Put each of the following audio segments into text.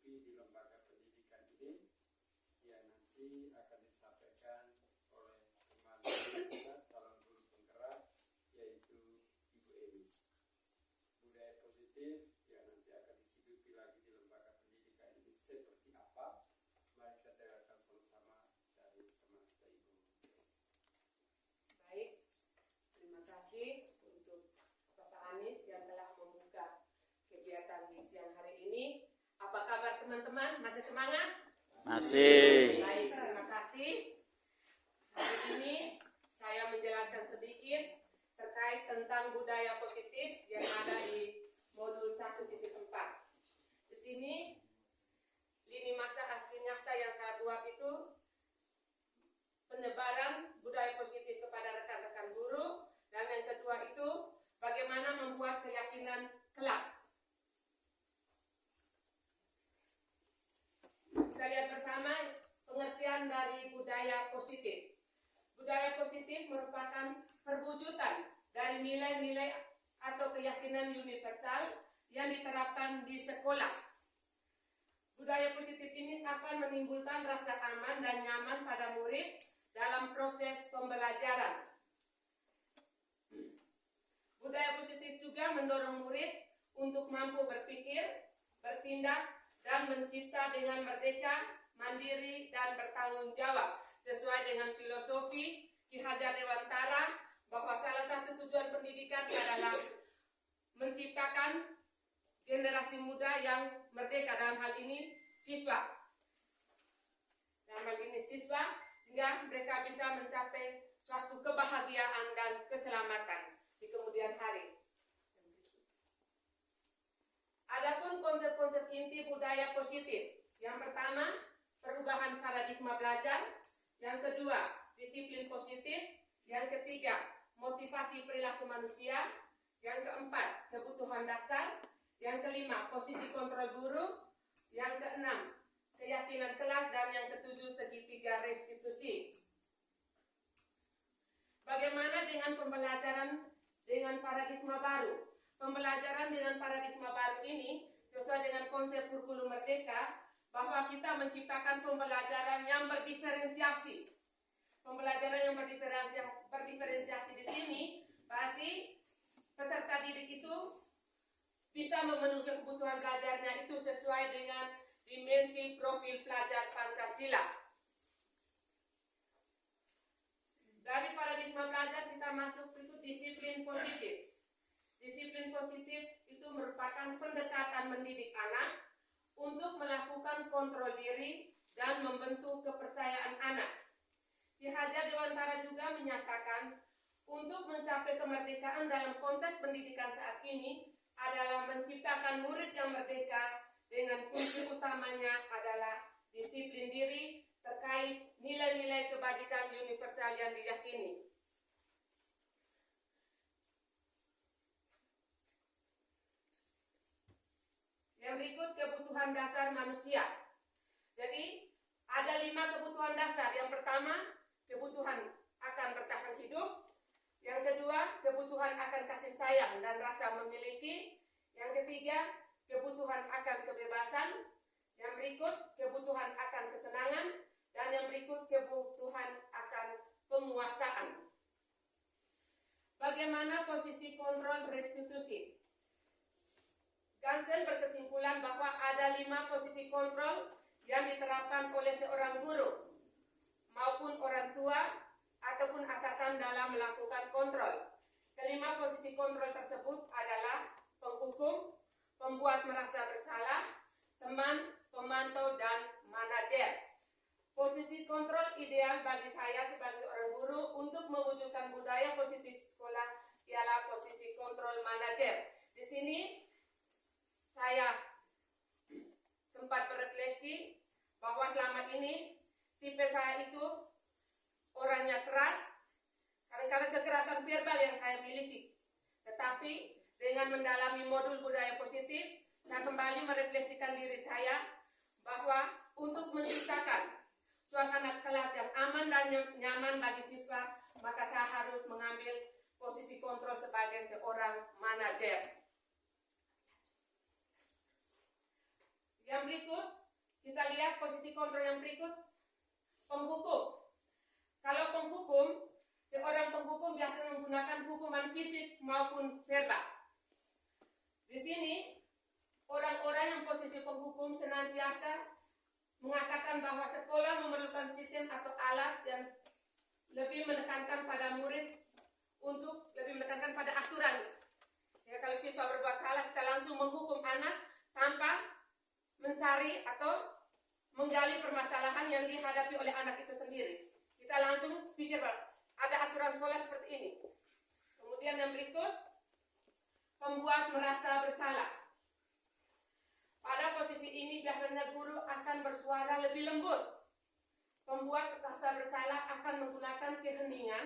hidupi di lembaga pendidikan ini yang nanti akan disampaikan oleh teman kita calon guru penggerak, yaitu Ibu Emi. Budaya positif yang nanti akan dihidupi lagi di lembaga pendidikan ini seperti apa? Mari kita dengarkan sama-sama dari teman kita Ibu. Baik, terima kasih untuk Bapak Anies yang telah membuka kegiatan di siang hari ini. Apa kabar teman-teman? Masih semangat? Masih. Baik, terima kasih. Hari ini saya menjelaskan sedikit terkait tentang budaya positif yang ada di modul 1.4. Di sini lini masa aslinya yang saya buat itu penyebaran budaya positif kepada rekan-rekan guru, dan yang kedua itu bagaimana membuat keyakinan kelas. Kita lihat bersama pengertian dari budaya positif. Budaya positif merupakan perwujudan dari nilai-nilai atau keyakinan universal yang diterapkan di sekolah. Budaya positif ini akan menimbulkan rasa aman dan nyaman pada murid dalam proses pembelajaran. Budaya positif juga mendorong murid untuk mampu berpikir, bertindak, dan mencipta dengan merdeka, mandiri, dan bertanggung jawab sesuai dengan filosofi Ki Hajar Dewantara bahwa salah satu tujuan pendidikan adalah menciptakan generasi muda yang merdeka, dalam hal ini siswa. Sehingga mereka bisa mencapai suatu kebahagiaan dan keselamatan di kemudian hari. Adapun konsep-konsep inti budaya positif. Yang pertama, perubahan paradigma belajar. Yang kedua, disiplin positif. Yang ketiga, motivasi perilaku manusia. Yang keempat, kebutuhan dasar. Yang kelima, posisi kontrol guru. Yang keenam, keyakinan kelas. Dan yang ketujuh, segitiga restitusi. Bagaimana dengan pembelajaran dengan paradigma baru? Pembelajaran dengan paradigma baru ini sesuai dengan konsep kurikulum merdeka bahwa kita menciptakan pembelajaran yang berdiferensiasi. Pembelajaran yang berdiferensiasi di sini berarti peserta didik itu bisa memenuhi kebutuhan belajarnya itu sesuai dengan dimensi profil pelajar Pancasila. Dari paradigma belajar kita masuk itu disiplin positif. Disiplin positif itu merupakan pendekatan mendidik anak untuk melakukan kontrol diri dan membentuk kepercayaan anak. Ki Hajar Dewantara juga menyatakan untuk mencapai kemerdekaan dalam konteks pendidikan saat ini adalah menciptakan murid yang merdeka dengan kunci utamanya adalah disiplin diri terkait nilai-nilai kebajikan universal yang diyakini. Yang berikut, kebutuhan dasar manusia. Jadi ada 5 kebutuhan dasar. Yang pertama, kebutuhan akan bertahan hidup. Yang kedua, kebutuhan akan kasih sayang dan rasa memiliki. Yang ketiga, kebutuhan akan kebebasan. Yang berikut, kebutuhan akan kesenangan. Dan yang berikut, kebutuhan akan penguasaan. Bagaimana posisi kontrol restitusi? Ganten berkesimpulan bahwa ada 5 posisi kontrol yang diterapkan oleh seorang guru maupun orang tua ataupun atasan dalam melakukan kontrol. Kelima posisi kontrol tersebut adalah penghukum, pembuat merasa bersalah, teman, pemantau, dan manajer. Posisi kontrol ideal bagi saya sebagai orang guru untuk mewujudkan budaya positif sekolah ialah posisi kontrol manajer. Di sini saya sempat berefleksi bahwa selama ini tipe saya itu orangnya keras, kadang-kadang kekerasan verbal yang saya miliki. Tetapi dengan mendalami modul budaya positif, saya kembali merefleksikan diri saya bahwa untuk menciptakan suasana kelas yang aman dan nyaman bagi siswa, maka saya harus mengambil posisi kontrol sebagai seorang manajer. Yang berikut, Kita lihat posisi kontrol yang berikut. Penghukum. Kalau penghukum, seorang penghukum biasanya menggunakan hukuman fisik maupun verbal. Di sini, orang-orang yang posisi penghukum senantiasa mengatakan bahwa sekolah memerlukan sistem atau alat yang lebih menekankan pada murid untuk lebih menekankan pada aturan. Ya, kalau siswa berbuat salah, kita langsung menghukum anak tanpa mencari atau menggali permasalahan yang dihadapi oleh anak itu sendiri. Kita langsung pikir bahwa ada aturan sekolah seperti ini. Kemudian yang berikut, pembuat merasa bersalah. Pada posisi ini biasanya guru akan bersuara lebih lembut. Pembuat merasa bersalah akan menggunakan keheningan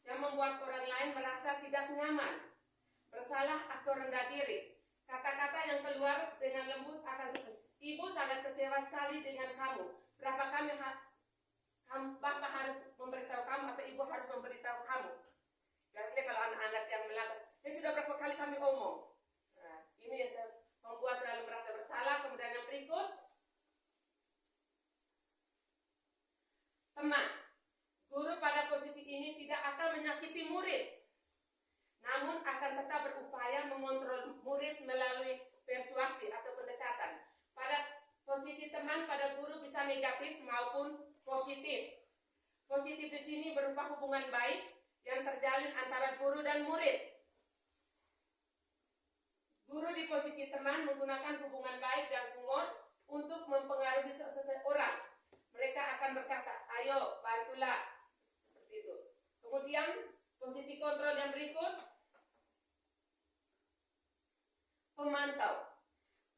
yang membuat orang lain merasa tidak nyaman, bersalah atau rendah diri. Kata-kata yang keluar dengan lembut akan seperti, "Ibu sangat kecewa sekali dengan kamu. Berapa kami Bapak harus memberitahu kamu atau ibu harus memberitahu kamu." Biasanya kalau anak-anak yang melanggar, "Ya sudah berapa kali kami omong." Nah, ini yang membuat terlalu merasa bersalah. Kemudian yang berikut, teman. Guru pada posisi ini tidak akan menyakiti murid, namun akan tetap berupaya mengontrol murid melalui persuasi atau pendekatan. Pada posisi teman pada guru bisa negatif maupun positif. Positif di sini berupa hubungan baik yang terjalin antara guru dan murid. Guru di posisi teman menggunakan hubungan baik dan humor untuk mempengaruhi seseorang. Mereka akan berkata, "Ayo, bantulah." Seperti itu. Kemudian, posisi kontrol yang berikut, pemantau.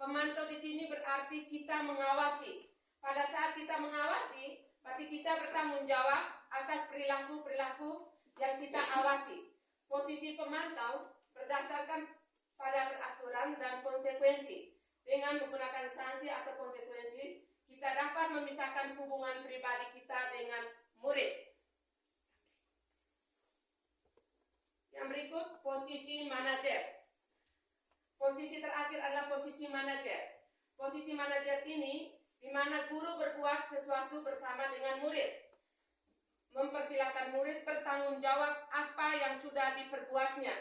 Pemantau di sini berarti kita mengawasi. Pada saat kita mengawasi, berarti kita bertanggung jawab atas perilaku-perilaku yang kita awasi. Posisi pemantau berdasarkan pada peraturan dan konsekuensi. Dengan menggunakan sanksi atau konsekuensi, kita dapat memisahkan hubungan pribadi kita dengan murid. Yang berikut, posisi manajer. Posisi terakhir adalah posisi manajer. Posisi manajer ini di mana guru berbuat sesuatu bersama dengan murid. Mempersilahkan murid bertanggung jawab apa yang sudah diperbuatnya.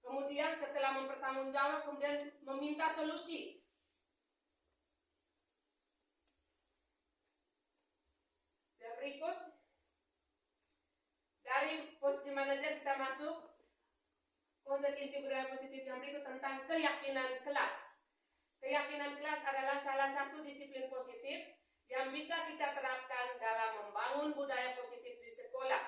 Kemudian setelah mempertanggungjawab, kemudian meminta solusi. Dan berikut, dari posisi manajer kita masuk konsep inti budaya positif yang berikut tentang keyakinan kelas. Keyakinan kelas adalah salah satu disiplin positif yang bisa kita terapkan dalam membangun budaya positif di sekolah.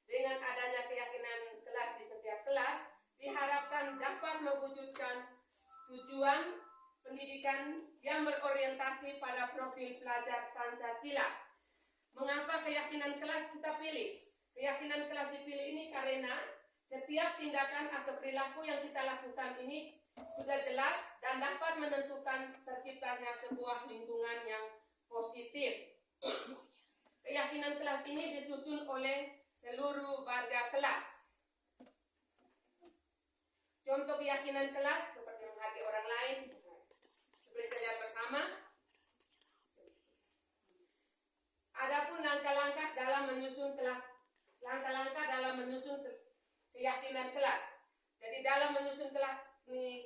Dengan adanya keyakinan kelas di setiap kelas, diharapkan dapat mewujudkan tujuan pendidikan yang berorientasi pada profil pelajar Pancasila. Mengapa keyakinan kelas kita pilih? Keyakinan kelas dipilih ini karena setiap tindakan atau perilaku yang kita lakukan ini sudah jelas dan dapat menentukan terciptanya sebuah lingkungan yang positif. Keyakinan kelas ini disusun oleh seluruh warga kelas. Contoh keyakinan kelas seperti menghargai orang lain, bekerja bersama. Adapun langkah-langkah dalam menyusun keyakinan kelas. Jadi dalam menyusun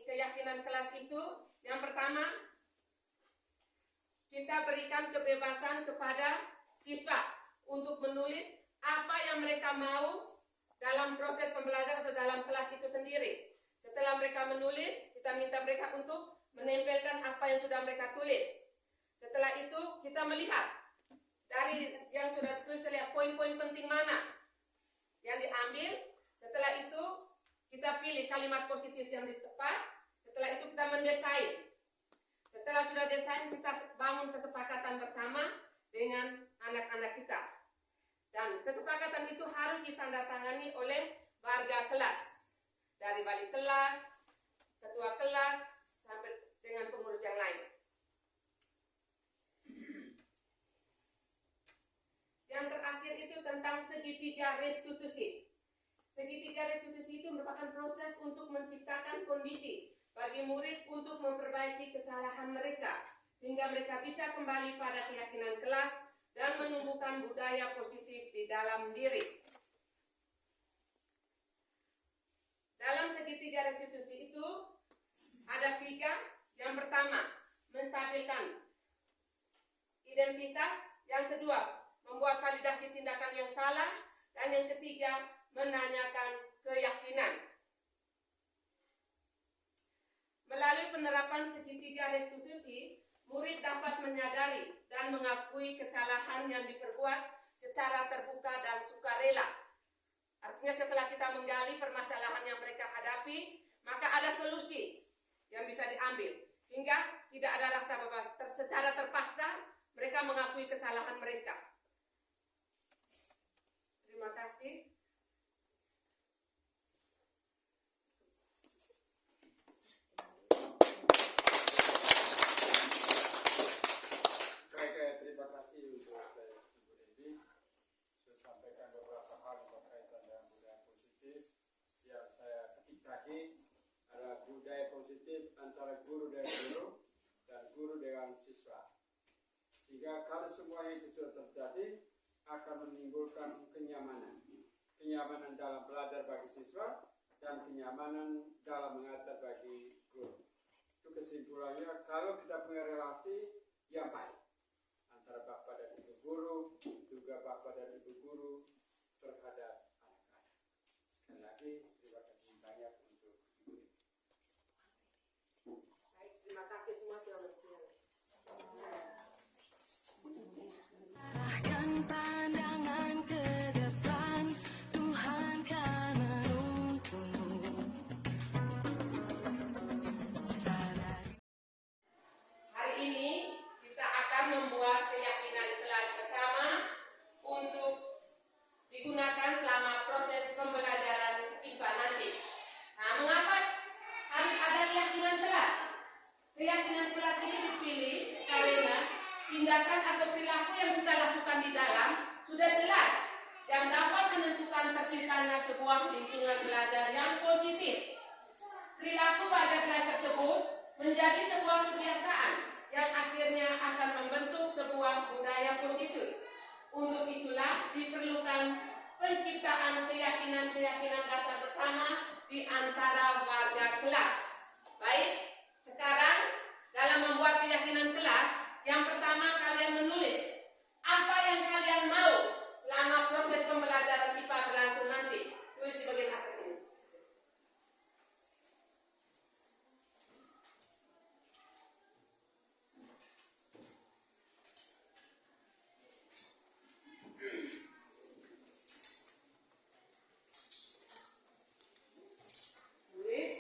keyakinan kelas itu, yang pertama, kita berikan kebebasan kepada siswa untuk menulis apa yang mereka mau dalam proses pembelajaran atau dalam kelas itu sendiri. Setelah mereka menulis, kita minta mereka untuk menempelkan apa yang sudah mereka tulis. Setelah itu, kita melihat dari yang sudah ditulis, lihat poin-poin penting mana yang diambil. Setelah itu, kita pilih kalimat positif yang tepat. Setelah itu, kita mendesain. Setelah sudah desain, kita bangun kesepakatan bersama dengan anak-anak kita. Dan kesepakatan itu harus ditandatangani oleh warga kelas. Dari balik kelas, ketua kelas, sampai dengan pengurus yang lain. Yang terakhir itu tentang segitiga restitusi. Segitiga restitusi itu merupakan proses untuk menciptakan kondisi bagi murid untuk memperbaiki kesalahan mereka. sehingga mereka bisa kembali pada keyakinan kelas dan menumbuhkan budaya positif di dalam diri. Dalam segitiga restitusi itu ada 3. Yang pertama, menstabilkan identitas. Yang kedua, membuat validasi tindakan yang salah. Dan yang ketiga, menanyakan keyakinan. Melalui penerapan segitiga restitusi, murid dapat menyadari dan mengakui kesalahan yang diperbuat secara terbuka dan sukarela. Artinya setelah kita menggali permasalahan yang mereka hadapi, maka ada solusi yang bisa diambil. Sehingga tidak ada rasa bahwa secara terpaksa mereka mengakui kesalahan mereka. Terima kasih. Terima kasih untuk Ibu Devi. Saya sampaikan beberapa hal berkaitan dengan budaya positif yang saya ketik tadi. Adalah budaya positif antara guru dengan guru dan guru dengan siswa. Sehingga kalau semuanya itu sudah terjadi, akan menimbulkan kenyamanan. Kenyamanan dalam belajar bagi siswa dan kenyamanan dalam mengajar bagi guru. Itu kesimpulannya kalau kita punya relasi yang baik antara bapak dan ibu guru, juga bapak dan ibu guru terhadap anak-anak. Sekali lagi, terima kasih banyak untuk Ibu. Baik, terima kasih semua, selamat siang. Arahkan pandangan ke depan, Tuhan kan menuntunmu. Hari ini kita akan membuat keyakinan kelas bersama untuk digunakan selama proses pembelajaran IPA nanti. Nah, mengapa harus ada keyakinan kelas? Keyakinan kelas ini dipilih karena tindakan atau perilaku yang kita lakukan di dalam sudah jelas yang dapat menentukan terciptanya sebuah lingkungan belajar yang positif. Perilaku pada kelas tersebut menjadi sebuah kebiasaan yang akhirnya akan membentuk sebuah budaya positif. Untuk itulah diperlukan penciptaan keyakinan-keyakinan dasar bersama di antara warga kelas. Baik, sekarang dalam membuat keyakinan kelas, yang pertama kalian menulis apa yang kalian mau selama proses pembelajaran IPA berlangsung nanti. Tulis di bagian atas ini. Tulis.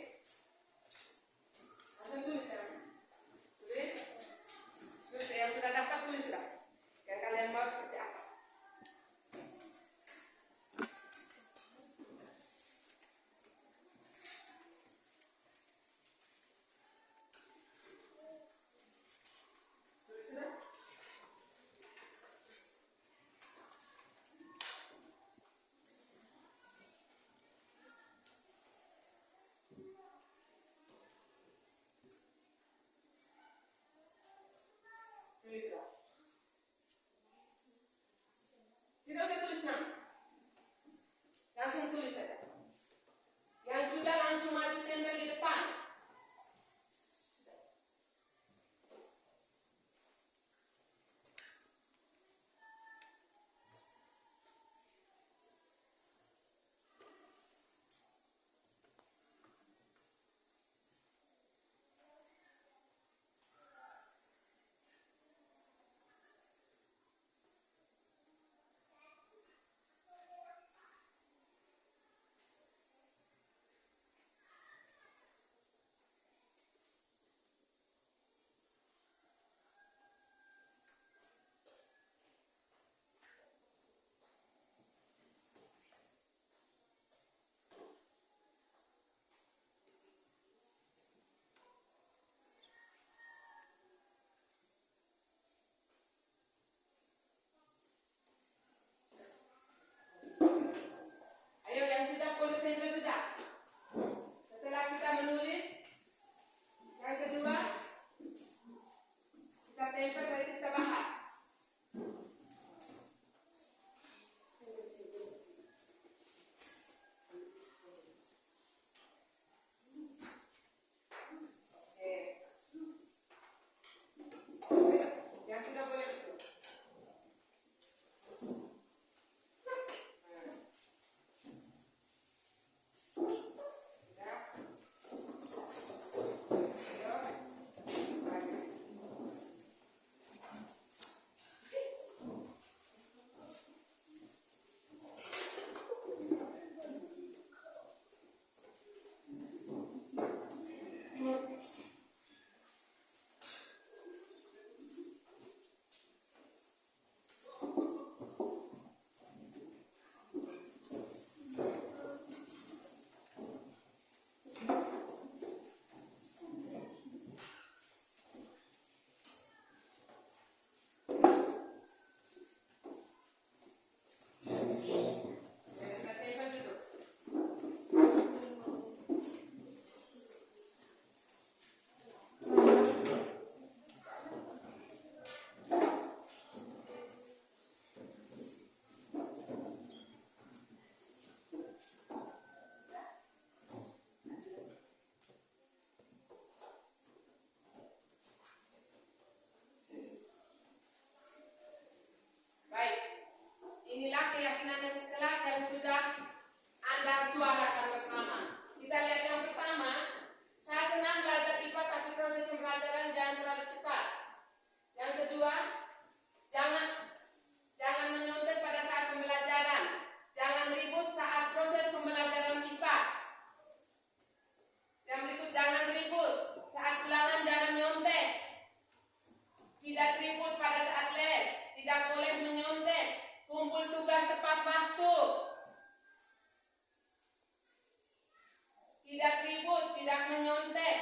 menyontek,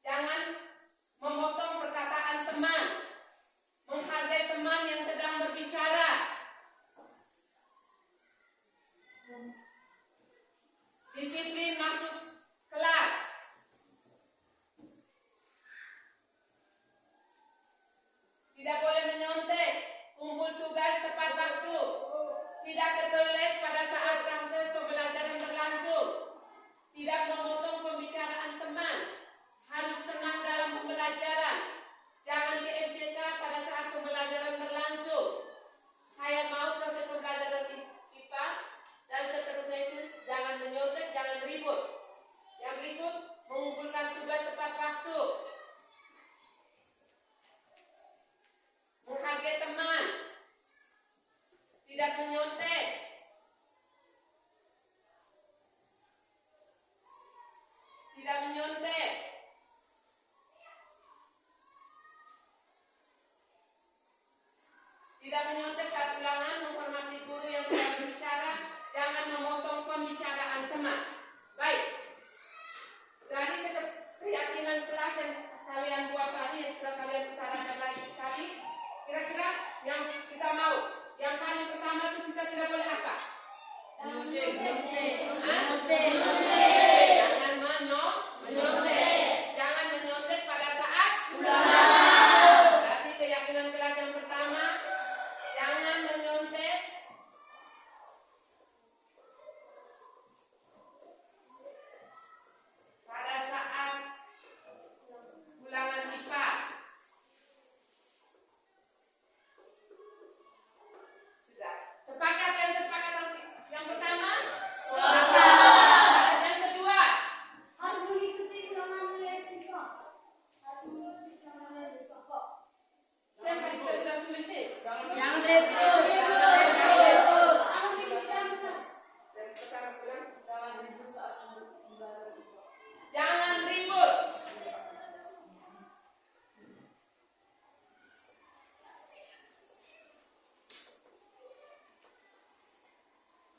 jangan memotong perkataan teman, menghargai teman yang sedang berbicara. Disiplin masuk kelas. Tidak boleh menyontek, kumpul tugas tepat waktu, tidak ke toilet pada saat proses pembelajaran berlangsung, tidak memotong pembicaraan teman, harus tenang dalam pembelajaran, jangan ke MCK pada saat pembelajaran berlangsung. Saya mau proses pembelajaran IPA dan seterusnya itu jangan menyontek, jangan ribut. Yang berikut, mengumpulkan tugas tepat waktu, menghargai teman, tidak menyontek, tidak menyontek, tidak menyontek saat ulangan, menghormati guru yang sedang berbicara, jangan memotong pembicaraan teman. Baik, dari keyakinan kelas yang kalian buat tadi, yang sudah kalian utarakan lagi tadi, kira-kira yang kita mau, yang paling pertama itu kita tidak boleh apa? Jangan menyontek. Jangan menyontek pada saat ulangan. Berarti keyakinan kelas yang pertama, jangan menyontek pada saat ulangan IPA. Sudah. Sepakat yang kesepakatan yang pertama? Sepakat. Yang kedua? Harus mengikuti ulangan lesiko. Harus mengikuti ulangan lesiko. Yang tadi kita sudah tulis nih. Jangan ribut. Dan sekarang ulang. Jangan ribut.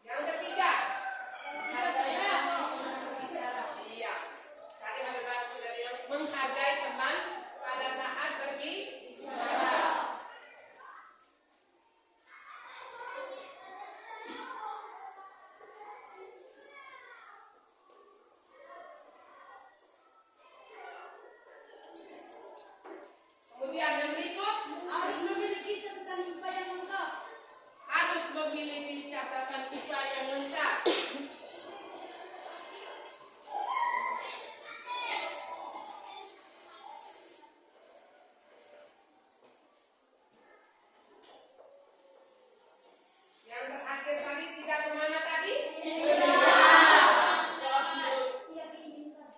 Yang ketiga. Iya. Tadi Habib Rahman sudah bilang menghargai teman pada saat berbicara. Kemudian yang berikut, Harus memiliki catatan IPA yang lengkap. harus memiliki catatan IPA yang lengkap. Yang terakhir tadi tidak kemana tadi? Tidak diizinkan.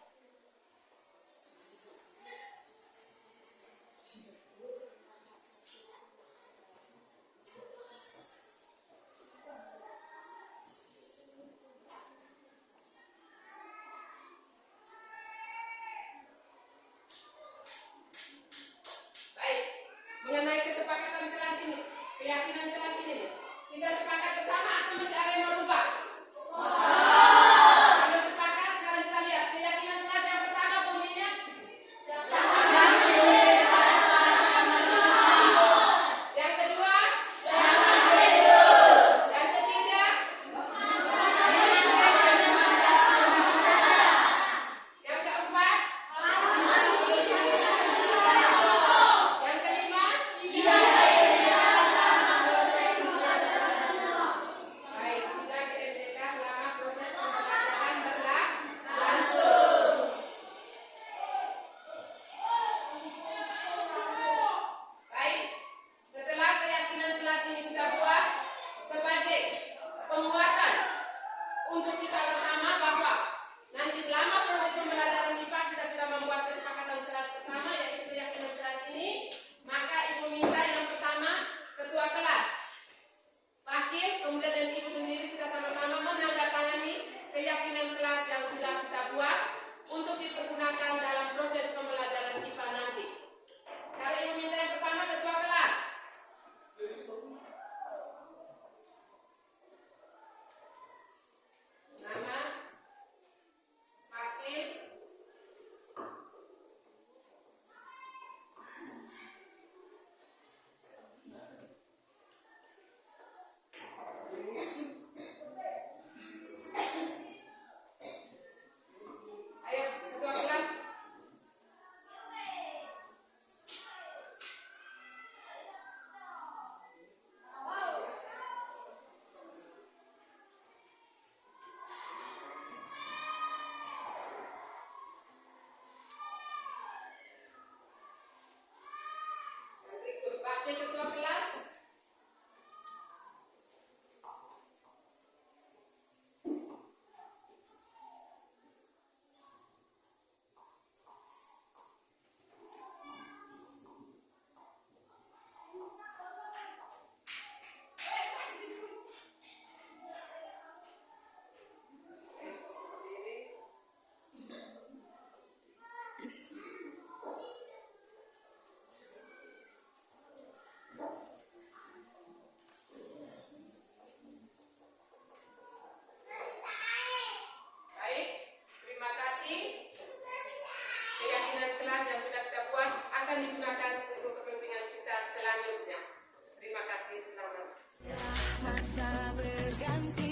Baik, mengenai kesepakatan kelas ini, keyakinan kelas ini, kita sepakat bersama atau masih ada yang merubah? Kalau sepakat, sekarang kita lihat keyakinan kelas yang pertama bunyinya. Yang kedua, yang ketiga, yang keempat, yang kelima. Baik, sudah ke MTK selama kelas yang sudah kita buat akan digunakan untuk kepentingan kita selanjutnya. Terima kasih, selamat. Masa berganti